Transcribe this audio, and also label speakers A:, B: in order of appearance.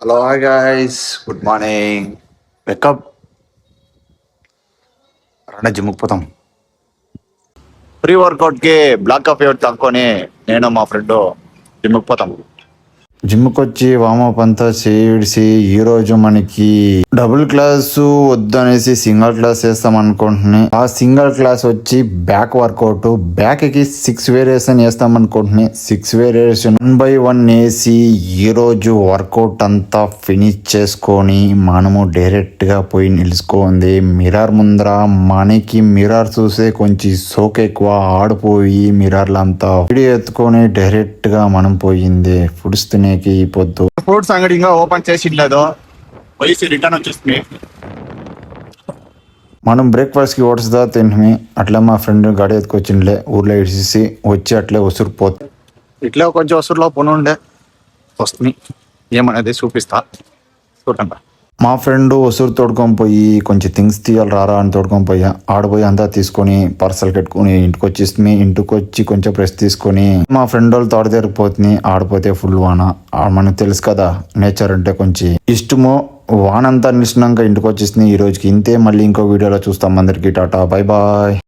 A: Hello hi guys, good morning. Wake up రండి జిమ్కి పోతాం. ప్రీ వర్కౌట్కి బ్లాక్ కాఫీ ఒకటి తాక్కొని నేను మా ఫ్రెండ్ జిమ్కి పోతాం. జిమ్కి వచ్చి వామప్ అంతా చేసి ఈరోజు మనకి డబుల్ క్లాస్ వద్దు అనేసి సింగిల్ క్లాస్ చేస్తాం అనుకుంటున్నాయి. ఆ సింగిల్ క్లాస్ వచ్చి బ్యాక్ వర్కౌట్. బ్యాక్ కి 6 వేరియేషన్ వేస్తాం అనుకుంటున్నాయి. 6 వేరియేషన్ 1 by 1 వేసి ఈరోజు వర్కౌట్ అంతా ఫినిష్ చేసుకొని మనము డైరెక్ట్ గా పోయి నిలుచుకోండి మిర్రర్ ముందర. మనకి మిర్రర్ చూసే కొంచెం సోక్ ఎక్కువ ఆడిపోయి మిర్రర్లు అంతా వీడియో ఎత్తుకొని డైరెక్ట్ గా మనం పోయింది ఫుడ్స్ తినేకి. పొద్దు ఫ్రూట్స్ అంగడి ఇంకా ఓపెన్ చేసిండలేదు, పోయి రిటర్న్ వచ్చేస్తుంది. మనం బ్రేక్ఫాస్ట్ కి ఓట్స్ దా తింటుమి. అట్లా మా ఫ్రెండ్ గాడి ఎత్తుకొచ్చిండ్లే ఊర్లో ఇడిసి వచ్చి అట్లే ఉసురుపోతుంది. ఇట్లా కొంచెం ఉసురులో పొనుండే వస్తుంది, ఏమనేది చూపిస్తా చూడండి. మా ఫ్రెండ్ ఉసురు తోడుకొని పోయి కొంచెం థింగ్స్ తీయాలి రారా అని తోడుకొని పోయా. ఆడిపోయి అంతా తీసుకొని పార్సల్ కట్టుకుని ఇంటికి వచ్చేస్తుంది. ఇంటికి వచ్చి కొంచెం ప్రెస్ తీసుకొని మా ఫ్రెండ్ వాళ్ళు తోట దగ్గరికి ఆడిపోతే ఫుల్ వాన. మనకు తెలుసు కదా నేచర్ అంటే కొంచెం ఇష్టమో. వానంతా నిలిచినాక ఇంటికి వచ్చేసింది. ఈ రోజుకి ఇంతే. మళ్ళీ ఇంకో వీడియోలో చూస్తాం. అందరికీ టాటా, బై బాయ్.